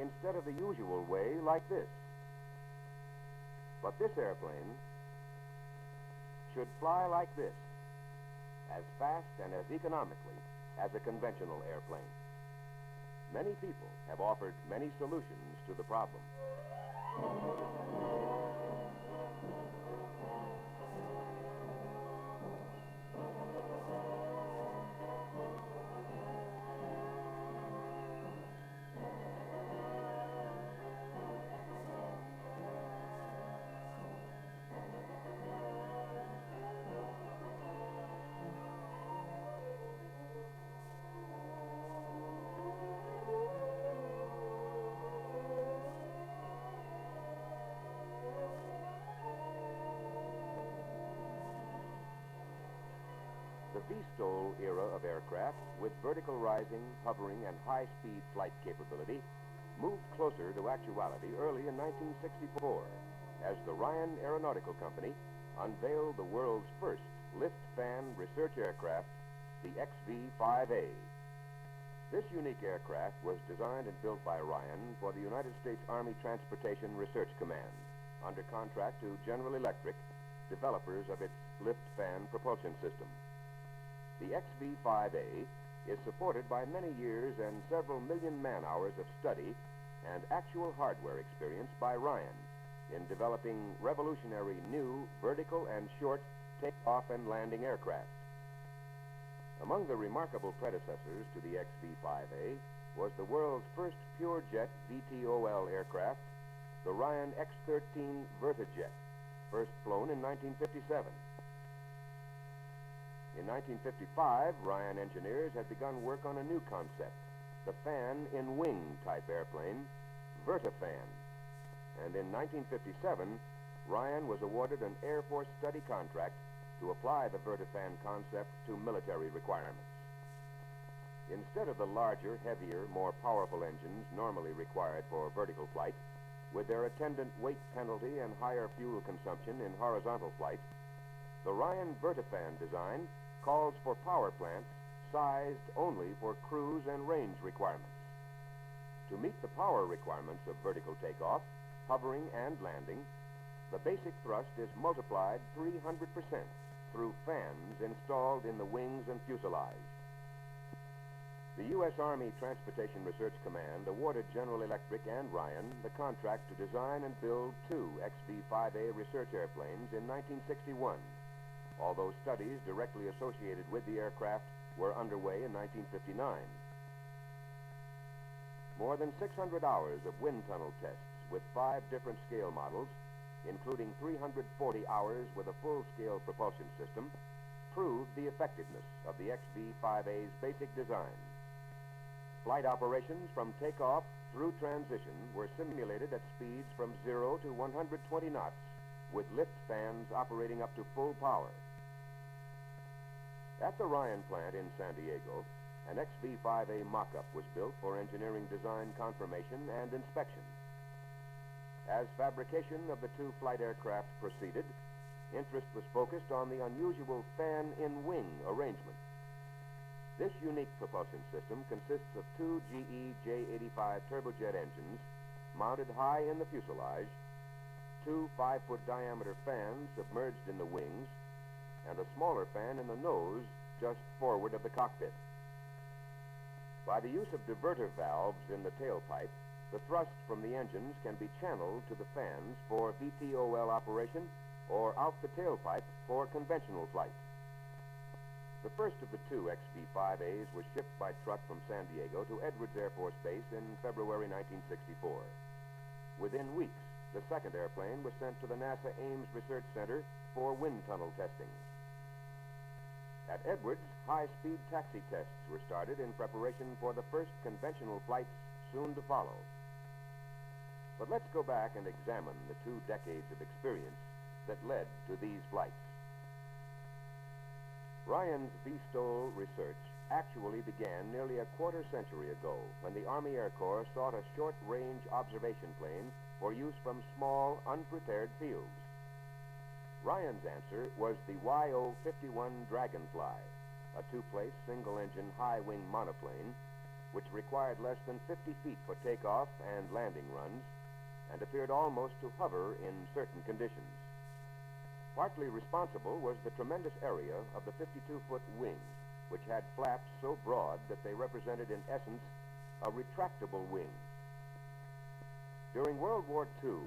instead of the usual way like this. But this airplane should fly like this, as fast and as economically as a conventional airplane. Many people have offered many solutions to the problem. The V-STOL era of aircraft, with vertical rising, hovering, and high-speed flight capability, moved closer to actuality early in 1964 as the Ryan Aeronautical Company unveiled the world's first lift-fan research aircraft, the XV-5A. This unique aircraft was designed and built by Ryan for the United States Army Transportation Research Command, under contract to General Electric, developers of its lift-fan propulsion system. The XV-5A is supported by many years and several million man-hours of study and actual hardware experience by Ryan in developing revolutionary new vertical and short takeoff and landing aircraft. Among the remarkable predecessors to the XV-5A was the world's first pure-jet VTOL aircraft, the Ryan X-13 Vertijet, first flown in 1957. In 1955, Ryan engineers had begun work on a new concept, the fan-in-wing type airplane, Vertifan. And in 1957, Ryan was awarded an Air Force study contract to apply the Vertifan concept to military requirements. Instead of the larger, heavier, more powerful engines normally required for vertical flight, with their attendant weight penalty and higher fuel consumption in horizontal flight, the Ryan Vertifan design calls for power plants sized only for cruise and range requirements. To meet the power requirements of vertical takeoff, hovering, and landing, the basic thrust is multiplied 300% through fans installed in the wings and fuselage. The U.S. Army Transportation Research Command awarded General Electric and Ryan the contract to design and build two XV-5A research airplanes in 1961, although studies directly associated with the aircraft were underway in 1959. More than 600 hours of wind tunnel tests with 5 different scale models, including 340 hours with a full-scale propulsion system, proved the effectiveness of the XV-5A's basic design. Flight operations from takeoff through transition were simulated at speeds from 0 to 120 knots, with lift fans operating up to full power. At the Ryan plant in San Diego, an XV-5A mock-up was built for engineering design confirmation and inspection. As fabrication of the two flight aircraft proceeded, interest was focused on the unusual fan-in-wing arrangement. This unique propulsion system consists of two GE J85 turbojet engines mounted high in the fuselage, two 5-foot diameter fans submerged in the wings, and a smaller fan in the nose just forward of the cockpit. By the use of diverter valves in the tailpipe, the thrust from the engines can be channeled to the fans for VTOL operation or out the tailpipe for conventional flight. The first of the two XV-5As was shipped by truck from San Diego to Edwards Air Force Base in February 1964. Within weeks, the second airplane was sent to the NASA Ames Research Center for wind tunnel testing. At Edwards, high-speed taxi tests were started in preparation for the first conventional flights soon to follow. But let's go back and examine the 2 decades of experience that led to these flights. Ryan's V-STOL research actually began nearly a quarter century ago when the Army Air Corps sought a short-range observation plane for use from small, unprepared fields. Ryan's answer was the YO-51 Dragonfly, a 2-place, single-engine, high-wing monoplane which required less than 50 feet for takeoff and landing runs, and appeared almost to hover in certain conditions. Partly responsible was the tremendous area of the 52-foot wing, which had flaps so broad that they represented, in essence, a retractable wing. During World War II,